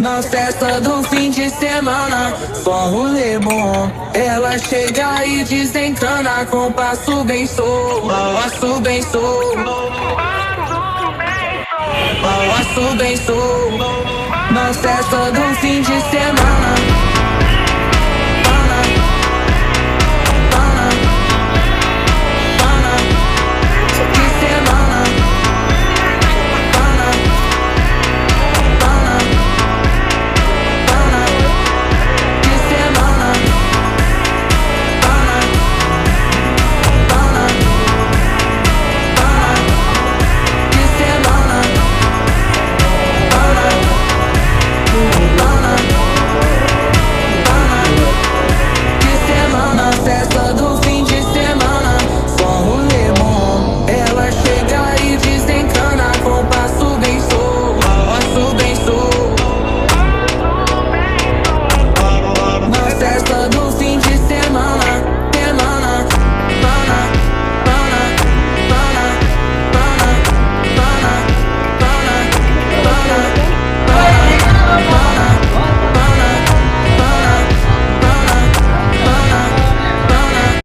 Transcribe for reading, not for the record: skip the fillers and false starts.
Na festa do fim de semana, só rolê bom. Ela chega e desencana com passo bem solto, passo bem solto, passo bem solto. Na festa do fim de semana.